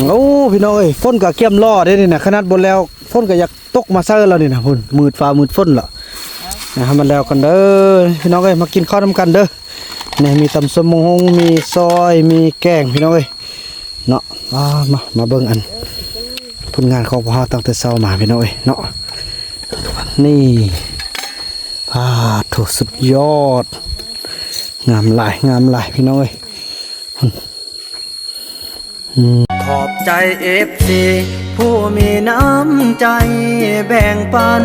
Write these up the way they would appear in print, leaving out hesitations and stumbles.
โอ้พี่น้องเอ้ยฝนก็เกี่ยมล้อได้นี่นะขนาดบนแล้วฝนก็อยากตกมาเซอร์แล้วนี่นะพุ่นมืดฟ้ามืดฝนล่ะนะครับมันแล้วกันเด้อพี่น้องเอ้ยมากินข้าวนำกันเด้อนี่มีตำส้มมงมีซอยมีแกงพี่น้องเอ้ยเนาะมาเบิ่งอันผลงานของพวกเราตั้งแต่เช้ามาพี่น้องเอ้ยเนาะนี่โถสุดยอดงามหลายพี่น้องเอ้ยขอบใจFCผู้มีน้ำใจแบ่งปัน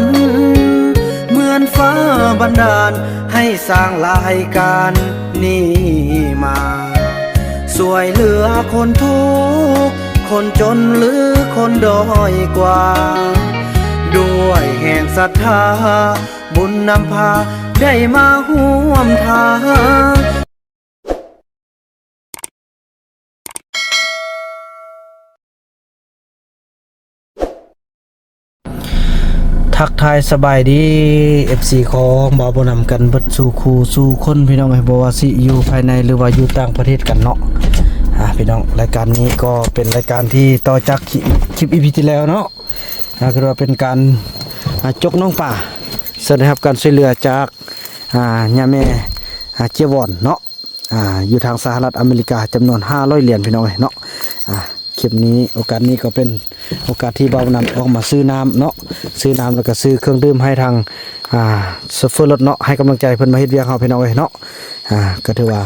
เหมือนฟ้าบันดาลให้สร้างรายการนี้มาช่วยเหลือคนทุกข์คนจนหรือคนด้อยกว่าด้วยแห่งศรัทธาบุญนำพาได้มาร่วมทางทักทายสบายดี FC ของบ่าวบ่นำกันเบิดสู่คู่สู่คนพี่น้องไอ้บ่ว่าสิอยู่ภายในหรือว่าอยู่ต่างประเทศกันเนาะพี่น้องรายการนี้ก็เป็นรายการที่ต่อจากคลิป EP ที่แล้วเนาะคือว่าเป็นการจกน้องป่าเสร็จนะครับการช่วยเหลือจากย่าแม่เจียวอนเนาะอยู่ทางสหรัฐอเมริกาจำนวน500เหรียญพี่น้องเนาะคลิปนี้โอกาสนี้ก็เป็นโอกาสที่บ่าวนำออกมาซื้อน้ำเนาะซื้อน้ำแล้วก็ซื้อเครื่องดื่มให้ทางโซเฟอร์รถเนาะให้กำลังใจเพิ่นมาเฮ็ดเวียกเฮาพี่น้องเนาะก็ถือว่า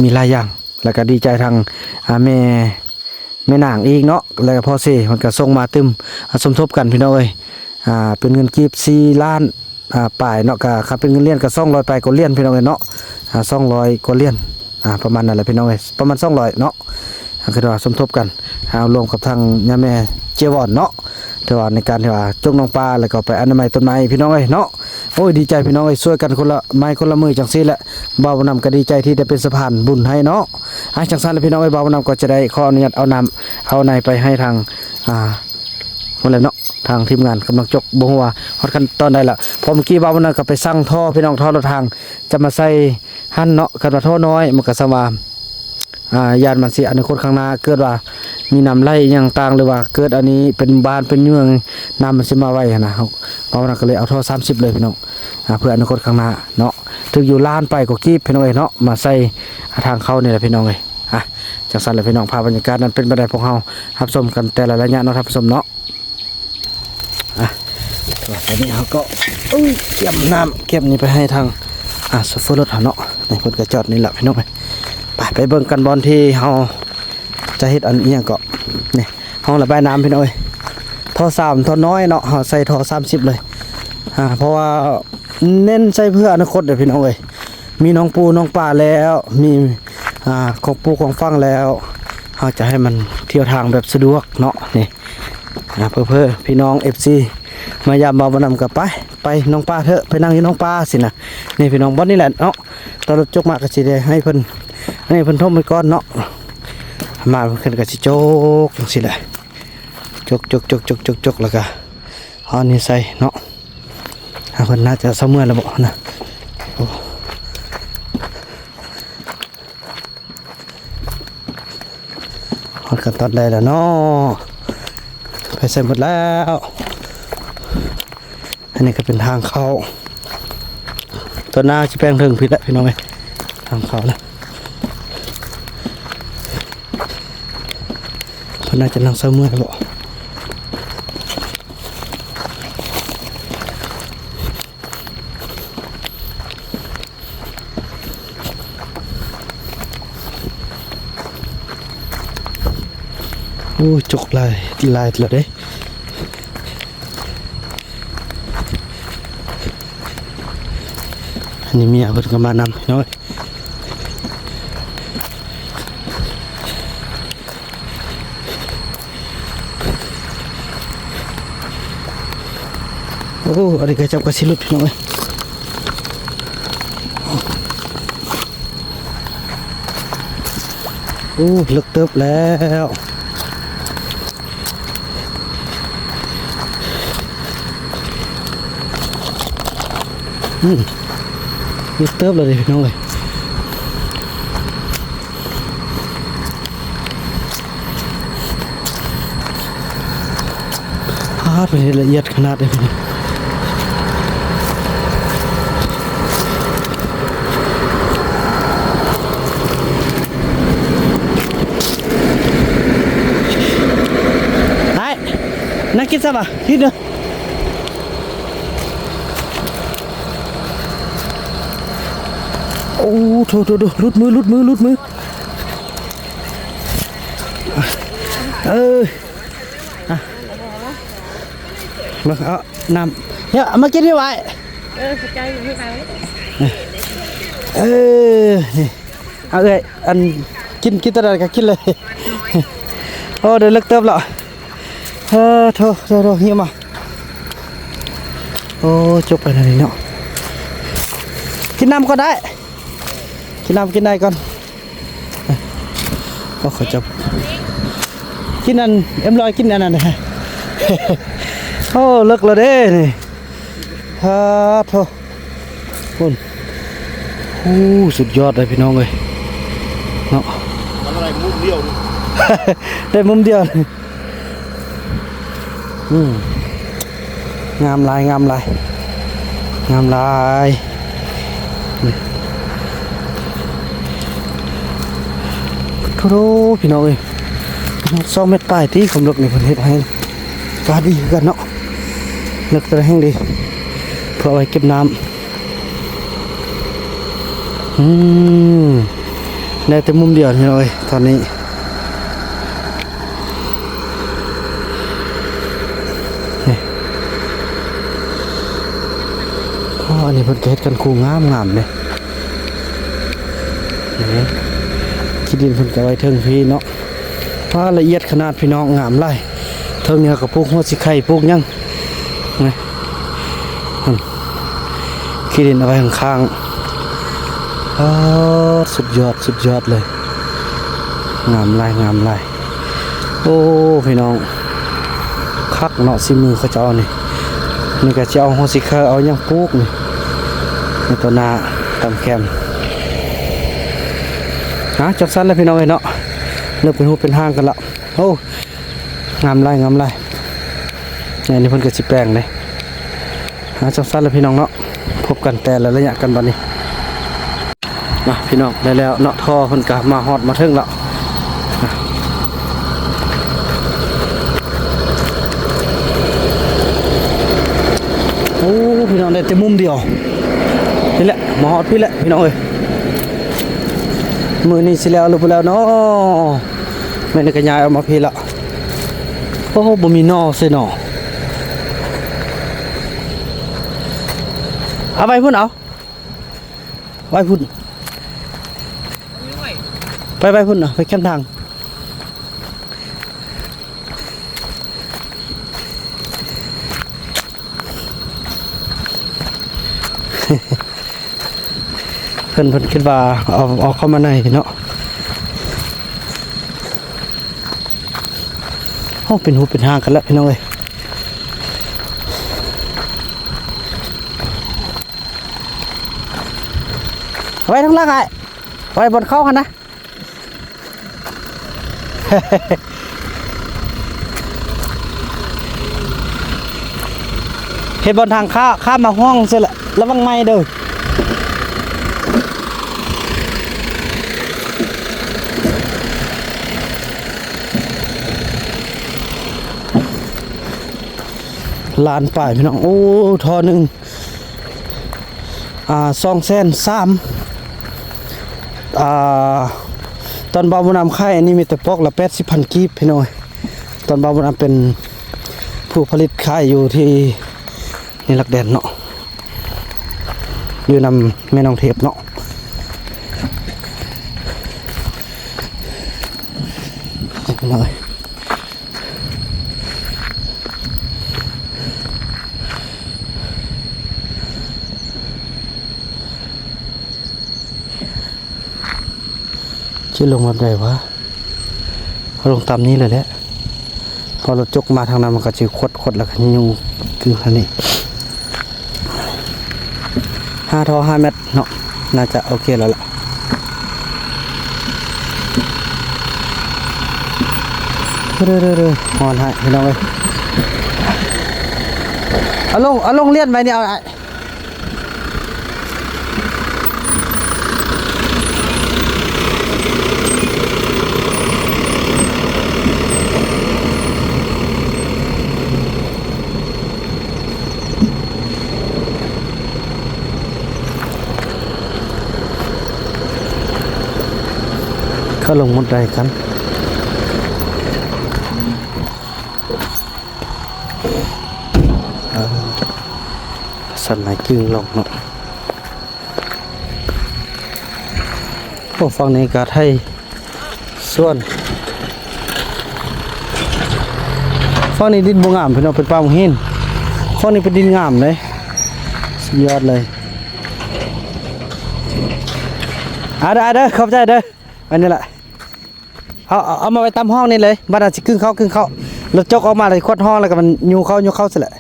มีหลายอย่างแล้วก็ดีใจทางแม่นางอีกเนาะแล้วก็พ่อเสมันก็ส่งมาตึมสมทบกันพี่น้องเป็นเงินกีบ4 ล้านปลายเนาะก็ครับเป็นเงินเหรียญก็200ปลายก็เหรียญพี่น้องเนาะ200กว่าเหรียญประมาณนั้นแหละพี่น้องประมาณ200เนาะคือว่าสมทบกันรวมกับทางย่าแม่เจียวอนเนาะแต่ว่าในการที่ว่าจกน้องปลาแล้วก็ไปอนามัยต้นไม้พี่น้องเนาะโอ้ยดีใจพี่น้องช่วยกันคนละไม้คนละมือจังซี่แหละบ่าวนำก็ดีใจที่ได้เป็นสะพานบุญให้เนาะจังซั่นพี่น้องบ่าวนำก็จะได้ขออนุญาตเอาในไปให้ทางคนละเนาะทางทีมงานกำลังจกบ่ฮู้ว่าฮอดขั้นตอนใดล่ะพอเมื่อกี้บ่าวนำก็ไปสั่งท่อพี่น้องท่อรถทางจะมาใส่หั่นเนาะคันว่าท่อน้อยมันก็สว่างญาติมันสิอนาคตข้างหน้าเกิดว่ามีน้ำไหลอย่างต่างหรือว่าเกิดอันนี้เป็นบ้านเป็นเมืองน้ำมันสิมาไว้นะเพราะว่าก็เลยเอาท่อ30เลยพี่น้องเพื่ออนาคตข้างหน้าเนาะถึงอยู่ล้านไปก็กีบพี่น้องเนาะมาใส่ทางเข้านี่แหละพี่น้องจังซั่นเลยพี่น้องภาพบรรยากาศนั้นเป็นไปได้พวกเฮารับชมกันแต่ละระยะเนาะครับผู้ชมเนาะตอนนี้เฮาก็เก็บน้ำเก็บนี่ไปให้ทางโซเฟอร์รถเนาะในเพิ่นก็จอดนี่แหละพี่น้องไปเบิ่งกันบอลที่เฮาจะเฮ็ดอันนี้ก็นี่ห้องระบายน้ำพี่น้องท่อ3ท่อน้อยเนาะเฮาใส่ท่อ30เลยเพราะว่าเน้นใช้เพื่ออนาคตเด้อพี่น้องมีน้องปูน้องปลาแล้วมีของปูของฟังแล้วเฮาจะให้มันเที่ยวทางแบบสะดวกเนาะนี่เพื่อพี่น้อง FC มายามบ่นำกับไปน้องปลาเถอะไปนั่งอยู่น้องปลาสินะนี่พี่น้องบ่นี่แหละเนาะตอนรถจกมาก็สิได้ให้เพิ่นนี่เพิ่นทมไปก่อนเนาะมาเพิ่นก็สิจกจังซี่แหละจกแล้วก็เอานี่ใส่เนาะเพิ่นน่าจะเสมอแล้วบ่นะฮอดกันตอนใดแล้วเนาะไปใส่หมดแล้วอันนี้ก็เป็นทางเข้าตัวหน้าสิแป้งถึงผิดแล้วพี่น้องทางเข้าแล้วน่าจะนั่งเศร้าเมื่อยบ่โอ้จกลายแล้วเด้อันนี้เมียเพิ่นก็มานำพี่น้อยโอ้อะไรก็จับกระสิลุดพี่น้องโอ้ลึกเติบแล้วลึกเติบเลยพี่น้อง ดเป็นละเอียดขนาดเลยไอ้นักกินซะป่ะคิดเด้อโอ้โถลุดมือมาเอาน้ำเนี่ยมากินดีไว้สใจอยู่ที่ไหนนี่เอาเลยอันกินตลอดก็กินเลยโอ้เดี๋ยวเลิกเติมแล้วโถเฮียมาโอ้จบไปแล้วนี่เนาะกินน้ำก็ได้กินได้ก่อนก็ขอจับกินอันเอ็มลอยกินอันนั้นนะโอ้เลิกแล้วเด้นี่โถคุณสุดยอดเลยพี่น้องเลยเนาะมันอะไรมุมเดียวได้มุมเดียวงามลายโธ่พี่น้องเอ้ย2 เมตรปลายที่ผมเลิกนี่เพิ่นเฮ็ดให้กาดีกันเนาะเลิกแต่แห้งดีเพื่อไว้เก็บน้ำได้แต่มุมเดียวพี่น้องเอ้ยตอนนี้อันนี้เพิ่นเฮ็ดกันคูงามเลยนี่คิดดินเพิ่นก็ไว้เทิงพี่เนาะพาละเอียดขนาดพี่น้องงามหลายเทิงเนี่ยก็ปลูกหัวสิไข่ปลูกหยังนี่คิดดินเอาไว้ข้างๆสุดยอดเลยงามลายโอ้พี่น้องคักเนาะสิมือเขาเจ้านี่ก็จะเอาหัวสิไข่เอาหยังปลูกนี่ในตัวนาตำแคมจับสั้นแล้วพี่น้องเอ้ยเนาะเริ่มเป็นหูเป็นห้างกันละโอ้งามลายนี่เพิ่นก็สิแปลงเลยจับสั้นแล้วพี่น้องเนาะพบกันแต่ละระยะกันบัดนี้มาพี่น้องได้แล้วเนาะท่อเพิ่นก็มาฮอดมาถึงแล้วโอ้พี่น้องได้แต่มุมเดียวนี่แหละมาฮอดพี่แหละพี่น้องเอ้ยมือนี่สิแล้วหรือเปล่าเนาะแม่นกระยายออกมาพี่ละโอ้บ่มีนอใส่หนอเอาไปพุ่นเอาไปพุ่นไปพุ่นเอาไปแคมทางเพิ่นคิดว่าเอาเข้ามาในเนาะเป็นหูเป็นห้างกันแล้วพี่น้องเอ้ยไว้ทั้งล่างไงไว้บนเข้ากันนะเห็นบนทางข้ามมาห้องเสร็จแล้วระวังไม้เด้อลานป่ายพี่น้องโอ้ทอหนึ่ง200,003ตอนบาวบุญนำค่ายอันนี้มีแต่ปอกละ80,000 กีบพี่น้องตอนบาวบุญนำเป็นผู้ผลิตค่ายอยู่ที่นี่ลักแดนเนาะอยู่นำแม่น้องเทพเนาะพี่น้องชื่อลงแบบไหนวะพอลงตามนี้เลยแหละพอรถจกมาทางนั้นมันก็จะขดแล้วก็ยุ่งคือคันนี้5 ท่อ 5 เมตรเนาะน่าจะโอเคแล้วล่ะเรื่อยๆหอนให้พี่น้องเลย เอาลงเลียนไปนี่เอาเขาลงหมดได้กันสั่นไหนจึงลงเนาะโอ้ฟังนี้ก็ให้ส่วนฟังนี้ดินบ่งามพี่น้องเป็นป่าหินฟังนี้เป็นดินงามเลยสุดยอดเลยเด้อเข้าใจเด้ออันนี้แหละเอามาไว้ตามห้องนี่เลยบ้านอาจจะครึ่งเข้าแล้วจกออกมาเลยควดห้องแล้วก็มันยูเข้าสิแหละ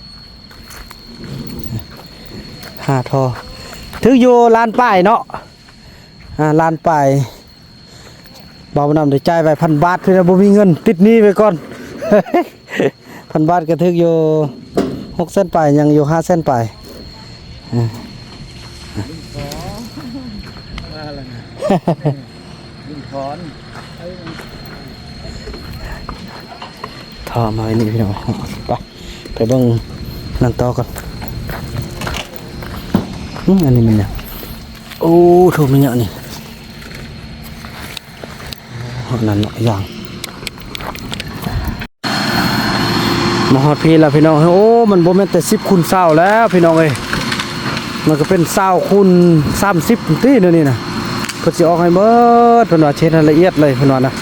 5 ท่อถึงอยู่ลานป้ายเนาะลานป้ายบ่าวนำได้จ่ายไป1,000 บาทเพื่อบ่มีเงินติดหนี้ไปก่อน 1,000 บาทก็ถึงอยู่6 เส้นป้ายยังอยู่5 เส้นป้ายท่อมาไว้นี่พี่น้องไปเบิ่งนั่นต่อก่อนอันนี้มันเนี่ยโอ้ถูกมันเนี่ยนี่นั่นเนาะอย่างมาฮอดพี่แล้วพี่น้องโอ้มันบ่แม่นแต่10 คูณ 20แล้วพี่น้องเอ้ยมันก็เป็น20 คูณ 30ตี้นี่นะเพิ่นสิออกให้เบิดเพิ่นว่าเช็ดให้ละเอียดเลยเพิ่นว่านะ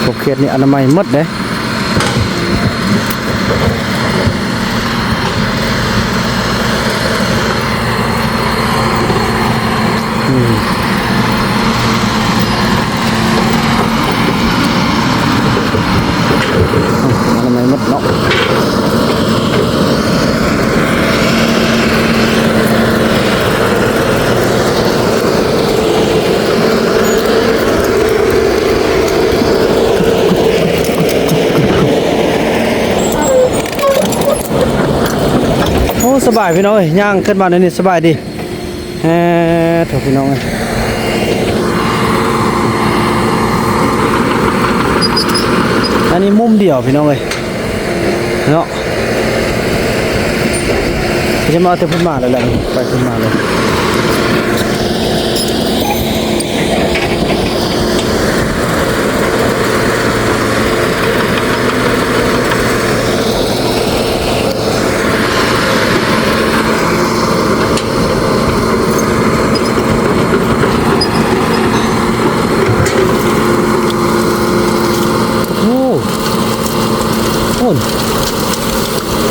พวกเขตนี่อนามัยหมดเด้อนามัยหมดเนาะสบายพี่น้องเอ้ยย่างขึ้นมาในนี้สบายดีถูกพี่น้องเอ้ยอันนี้มุมเดียวพี่น้องเอ้ยเนาะจะมาเอาแต่พุ่นมาเลยแหละไปพุ่นมาเลย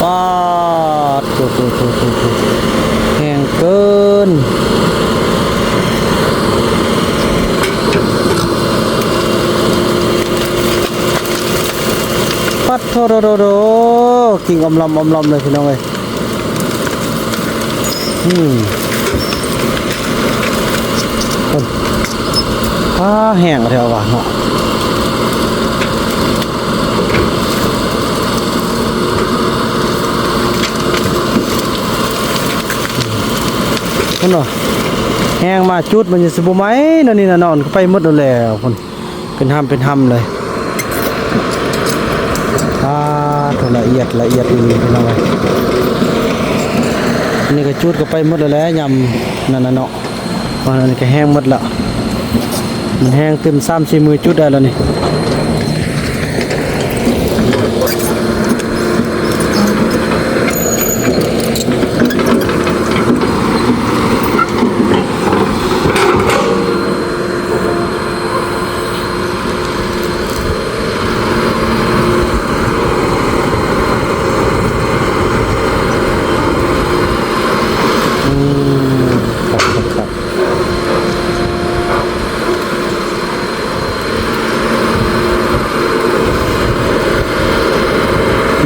ปาดโถแห้งเกินปัดโถกิ่งอมลอมเลยพี่น้องเอ้ยแห้งแถวว่ะเนาะคนเนาะแห้งมาจุดมันจะสบไหมนั่นนี่นอนก็ไปหมดแล้วคนเป็นห้ำเลยละเอียดอีกพี่น้องเอ้ยนี่ก็จุดก็ไปหมดแล้วยำนั่นเนาะอันนี้ก็แห้งหมดละมันแห้งเต็ม3-4 มือจุดได้แล้วนี่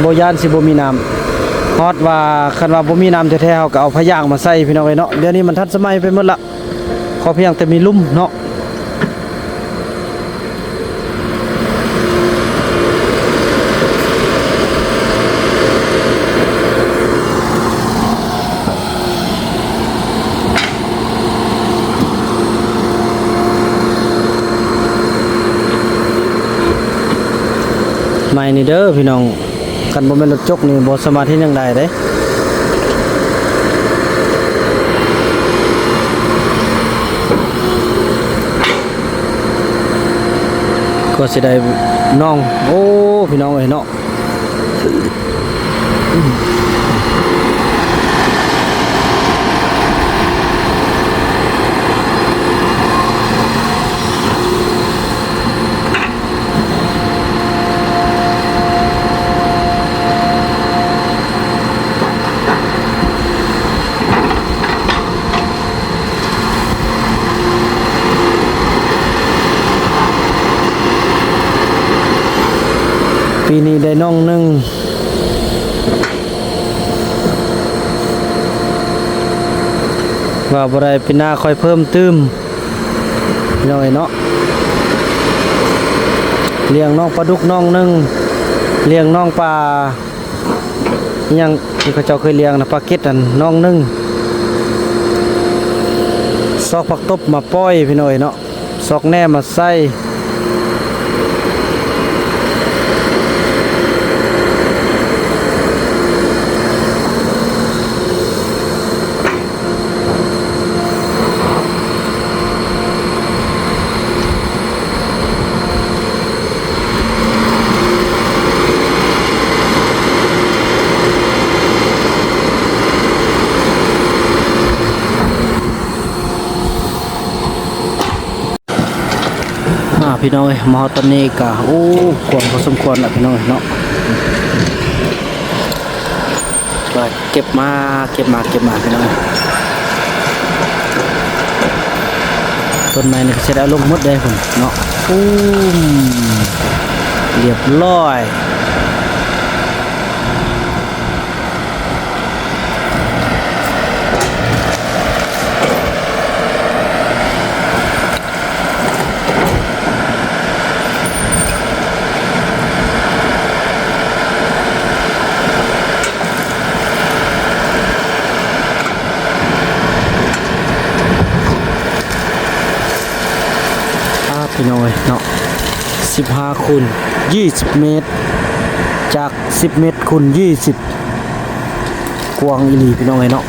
โบยานสิบ่มีน้ำฮอดว่าคันว่าบ่มีน้ำแท้ๆเฮาก็เอาพะยางมาใส่พี่น้องเอ้ยเนาะเดี๋ยวนี้มันทันสมัยไปหมดละขอเพียงแต่มีลุ่มเนาะ ใหม่นี่เด้อพี่น้องกันบ่แม่นรถจกนี่บ่สามารถเฮ็ดหยังได้เด้ก็สิได้น้องโอ้พี่น้องเอ้ยเนาะปีนี้ได้น้องหนึ่งว่าบ่ได้ปีหน้าค่อยเพิ่มตื้มพี่น้องเอ้ยเนาะเลี้ยงน้องปลาดุกน้องหนึ่งเลี้ยงน้องปลาอิหยังที่เขาเจ้าเคยเลี้ยงนะปลาเก็ดนั่นน้องหนึ่งซอกผักตบมาปล่อยพี่น้องเอ้ยเนาะซอกแหนมมาใส่พี่น้องเอ้ยมอตอนนี้ก็โอ้กว้างพอสมควรแล้วพี่น้องเอ้ยเนาะก็เก็บมาพี่น้องเอ้ยต้นไม้นี่ก็สิได้ลงหมดได้พุ่นเนาะเรียบร้อยพี่น้องเอ้ยเนาะ15คูณ20เมตรจาก10เมตรคูณ20กว้างอีหลีพี่น้องเอ้ยเนาะ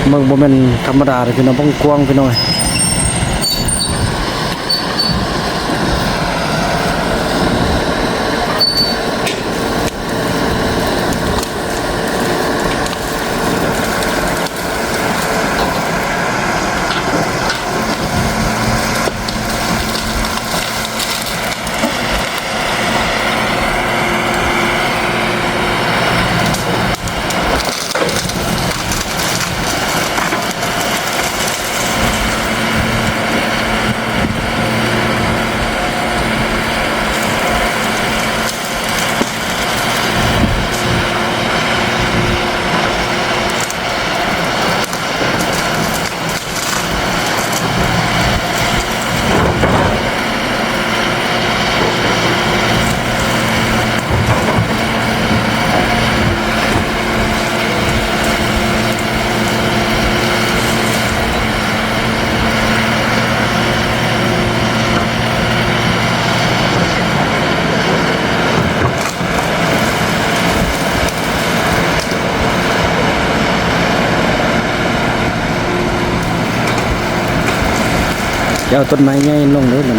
เบิ่งบ่แม่นธรรมดาเด้อพี่น้องเบิ่งกว้างพี่น้องเอ้ยจะเอาต้นไม้ใหญ่ลงเลยมัน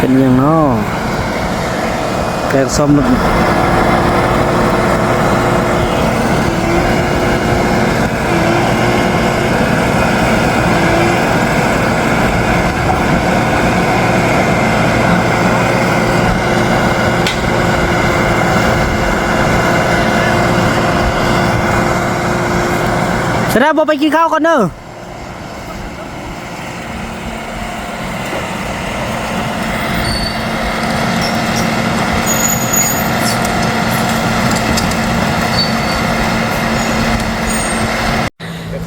เป็นยังเนาะแกงส้มแสดงว่าไปกินข้าวก่อนเนอะ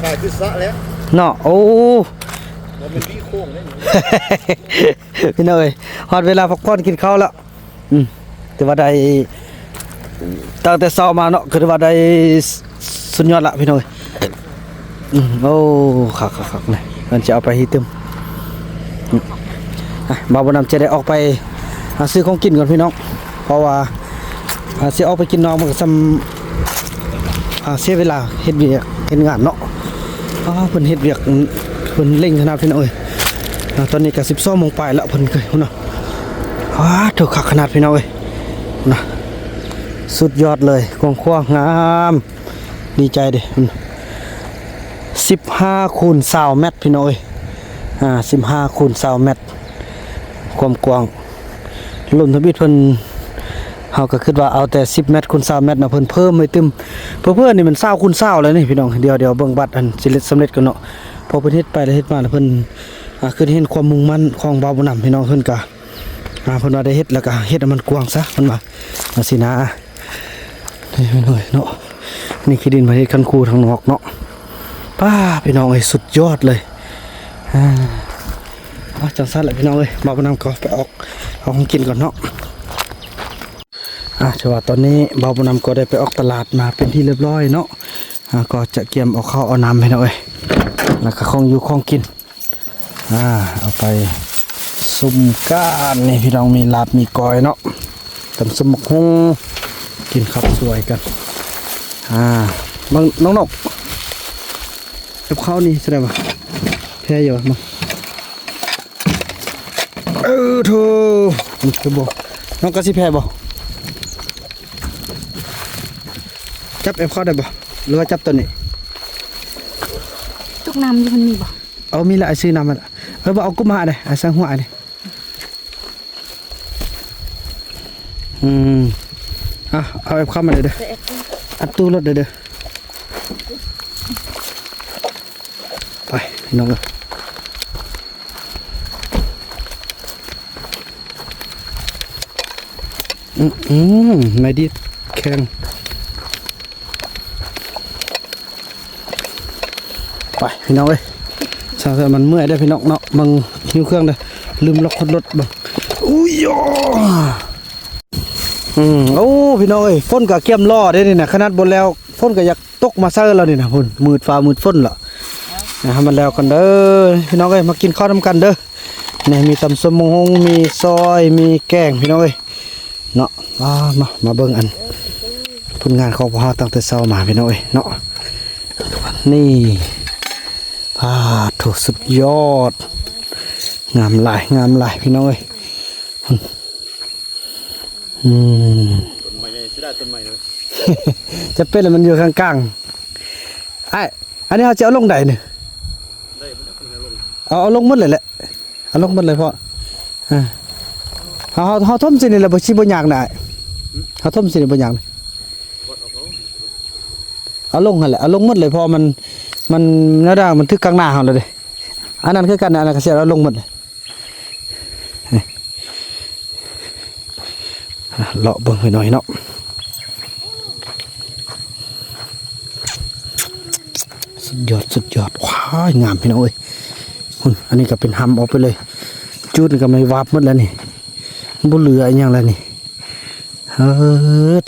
ขายพิซซ่าแล้ว เนาะโอ้ มันเป็นพี่โค้งเลย พี่น้อยฮอดเวลาพักผ่อนกินข้าวแล้วแต่ว่าได้ตั้งแต่เช้ามาเนาะคือว่าได้สุดยอดละพี่น้อยโอ้คักๆนี่มันจะเอาไปให้ตึมบ่าวบ่นำจะได้ออกไปหาซื้อของกินก่อนพี่น้องเพราะว่าสิออกไปกินน้องมันก็ซ้ำเสียเวลาเฮ็ดเวียกเฮ็ดงานเนาะเพิ่นเฮ็ดเวียกเพิ่นเร่งขนาดพี่น้องเอ้ยตอนนี้ก็12 โมงปลายแล้วเพิ่นเคยเนาะถูกคักขนาดพี่น้องเอ้ยนะสุดยอดเลยกว้างๆงามดีใจดิ15 คูณ 20 เมตรพี่น้องเอ้ย15 คูณ 20 เมตรความกว้างลมทบิดเพิ่นเฮาก็คิดว่าเอาแต่10 เมตรคูณ 20 เมตรนะเพิ่นเพิ่มให้ตึมเพิ่นนี่มัน20คูณ20เลยนี่พี่น้องเดี๋ยวเบิ่งบัตรอันสิเล็ดสำเร็จกันเนาะพอเพิ่นเฮ็ดไปแล้วเฮ็ดมาแล้วเพิ่นคือเห็นความมุ่งมั่นของบ่าวบ่นำพี่น้องเพิ่นก็เพิ่นว่าได้เฮ็ดแล้วก็เฮ็ดให้มันกว้างซะเพิ่นว่าสินะนี่พี่น้องเนาะนี่คือดินประเทศคันคูทางนอกเนาะป้าพี่น้องเอ้ยสุดยอดเลยจังซั่นแหละพี่น้องเอ้ยบ่าวบ่นำก็ไปเอาของกินก่อนเนาะจังหวะตอนนี้บ่าวบ่นำก็ได้ไปออกตลาดมาเป็นที่เรียบร้อยเนาะก็จะเตรียมเอาข้าวเอาน้ำให้หน่อยแล้วก็ของอยู่ของกินเอาไปซุ่มก้านนี่พี่น้องมีลาบมีก้อยเนาะตำส้มหมกฮุ้งกินข้าวสวยกันน้องนกกับข้าวนี่แสดงว่าแพ้อยู่มั้งโธ่คือบ่น้องก็สิแพ้บ่จับเอฟเข้าได้บ่หรือว่าจับตัวนี้ตุกน้ำมันมีบ่เอามีละไอซื้อน้ำมันบ่เอากุ้มหาได้ไอสังหัวได้เอาเอฟเข้ามาเลยเด้ออัดตู้รถเด้อไปน้องเอ้ยไม่ดีแข็งไปพี่น้องเอ้ยสาวๆมันเมื่อยได้พี่น้องเนาะมึงหิวเครื่องเลยลืมล็อกรถบังอุ้ยโอ้พี่น้องเอ้ยฝนก็เกี่ยมล่อได้นี่นะขนาดบนแล้วฝนก็อยากตกมาเซอร์แล้วนี่นะพุ่นมืดฟ้ามืดฝนล่ะให้มันแล้วกันเด้อพี่น้องเอ้ยมากินข้าวทำกันเด้อนี่มีตำส้มมงมีซอยมีแกงพี่น้องเอ้ยเนาะมาเบิ่งอันผลงานของพวกเราตั้งแต่เช้ามาพี่น้องเอ้ยเนาะนี่ถูกสุดยอดงามหลายพี่น้องเอ้ยต้นใหม่ใช่ได้ต้นใหม่เลยจะเป็นอะไรมันอยู่กลางๆอันนี้เขาจะเอาลงใดเนี่ยเอาลงหมดเลยแหละเอาลงหมดเลยเพราะเขาท่มสินี่แหละบ่ชิบ่ยากได้เขาท่มสินี่บ่ยากเอาลงหั่นแหละเอาลงหมดเลยเพราะมันเนื้อด่างมันทึกกลางหน้าเขาเลยอันนั้นคือกันอันนั้นก็เสียเราลงหมดเลยเลาะเบิ่งไปหน่อยเนาะสุดยอดว้ายงามพี่น้องเอ้ยคุณอันนี้ก็เป็นหำออกไปเลยจุดนี่ก็ไม่วาบหมดแล้วนี่บุเหลืออย่างแล้วนี่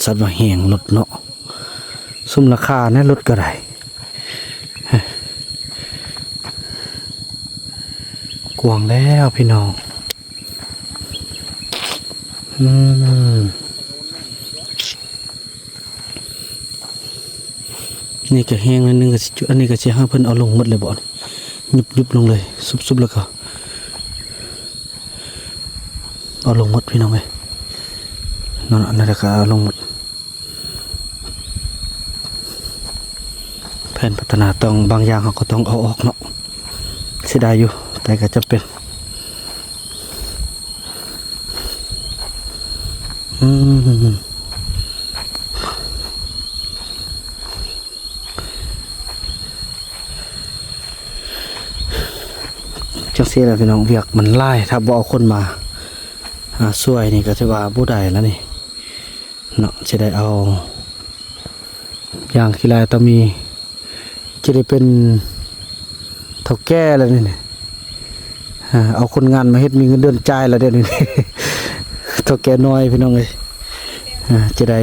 สัตว์ว่าแห้งรถเนาะซุ่มราคาแน่รถก็ได้กวางแล้วพี่น้องนี่ก็แห้งอันนึงก็อันนี้ก็จะให้เพิ่นเอาลงหมดเลยบ่ยุบลงเลยซุบๆแล้วก็ เอาลงหมดพี่น้องเอ้ยนั่นน่ะก็เอาลงหมดแผนพัฒนาต้องบางอย่างเขาก็ต้องเอาออกเนาะเสียดายอยู่แต่ก็จะเป็นจังซี่แหละพี่น้องเวียกมันไล่ถ้าบ่เอาคนมาช่วยนี่ก็ถือว่าบ่ได้แล้วนี่เนาะสิได้เอาอย่างขี้ลายต้องมีจะได้เป็นเฒ่าแก่แล้วนี่เอาคนงานมาเฮ็ดมีเงินเดือนจ่ายแล้วเดี๋ยวนี้ เฒ่าแก่น้อยพี่น้องเอ้ยจะได้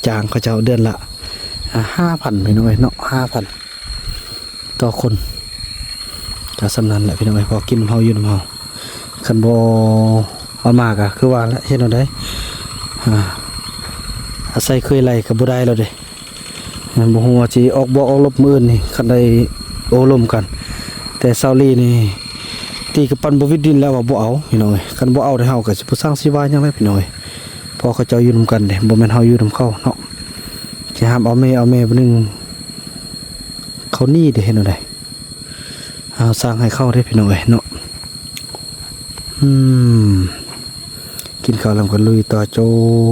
จ้างเขาเจ้าเดือนละ5,000พี่น้องเอ้ยเนาะ 5,000 ต่อคนก็สำนั้นแหละพี่น้องเอ้ยพอกินเฮาอยู่นำเฮาคันบ่เอามากอะคือว่าแล้วเฮ็ดเอาได้อาศัยเคยไล่ก็บ่ได้แล้วเด้มันบ่ฮู้ว่าสิออกบ่ออกลบมื้อนี่คันได้โอ้ลมกัน แต่เซาลีนี่ตีกับปั้นบ่วิดดินแล้วว่าบ่เอาพี่น้องเอ้ยคันบ่เอาได้เฮาก็สิบ่สร้างสิว่าหยังเลยพี่น้องเอ้ยพอเขาเจ้าอยู่นำกันเด้บ่แม่นเฮาอยู่นำเขาเนาะสิห้ามเอาแม่บ่นึงเขานี่ได้เฮ็ดเอาได้เอาสร้างให้เข้าได้พี่น้องเอ้ยเนาะกินข้าวแล้วก็ลุยต่อโจ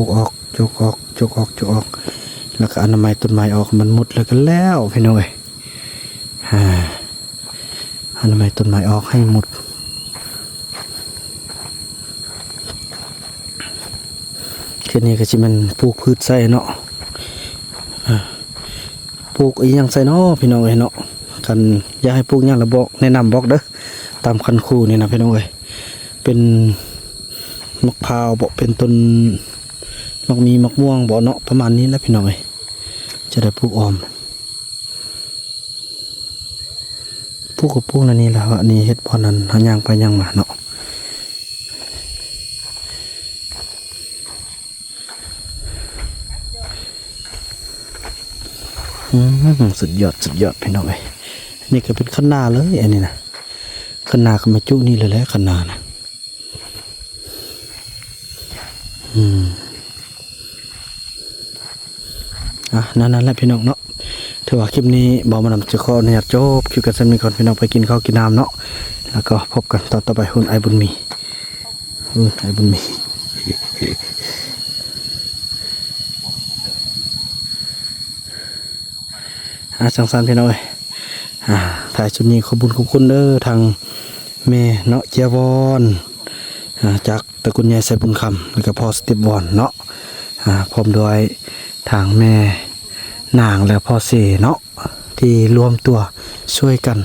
กออกโจกออกโจกออกโจกออกแล้วก็อนามัยต้นไม้ออกมันหมดแล้วก็แล้วพี่น้องเอ้ยอนามัยต้นไม้ออกให้หมดคืนนี้ก็สิมันปลูกพืชใส่เนาะปลูกอีหยังใส่เนาะพี่น้องเอ้ยเนาะกันอย่าให้ปลูกหยังละบอกแนะนำบอกเด้อตามคันคูนี่นะพี่น้องเอ้ยเป็นมะพร้าวบ่เป็นต้นมักมีมะม่วงบ่เนาะประมาณนี้แหละพี่น้องเอ้ยจะได้ปลูกออมปลูกกับปลูกนั่นนี่แหละอันนี้เฮ็ดพอนั้นหาย่างไปย่างมาเนาะสุดยอดพี่น้องเอ้ยนี่ก็เป็นคันนาเลยอันนี้นะคันนาก็มาจุนี่เลยแหละคันนานะนั่นแหละพี่น้องเนาะถือว่าคลิปนี้บอกมานำจะขออนุญาตจบคลิปกันสักนิดก่อนพี่น้องไปกินข้าวกินน้ำเนาะแล้วก็พบกันตอนต่อไปหุ่นไอบุญมีจังสันพี่น้องเอ้ยถ่ายชุดนี้ขอบคุณเด้อทางแม่เนาะเจียวอนจากตระกูลใหญ่ใส่บุญคำแล้วก็พ่อสติปวอนเนาะพร้อมด้วยทางแม่นางและพ่อเสเนาะที่รวมตัวช่วยกัน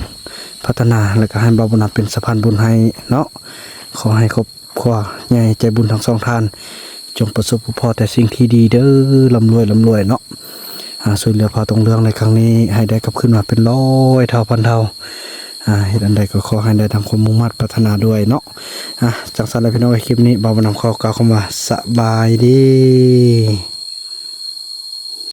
พัฒนาแล้วก็ให้บ่าวบุญนำเป็นสะพานบุญให้เนาะขอให้ครอบครัวใหญ่ใจบุญทั้งสองท่านจงประสบพอแต่สิ่งที่ดีเด้อร่ำรวยเนาะช่วยเหลือพาตรงเรื่องในครั้งนี้ให้ได้กลับขึ้นมาเป็น100 เท่าพันเท่าเหตุอันใดก็ขอให้ได้ทำความมุ่งมั่นพัฒนาด้วยเนาะจังสันเลยพี่น้องคลิปนี้บ่าวบุญนำขอกล่าวคำว่าสบายดี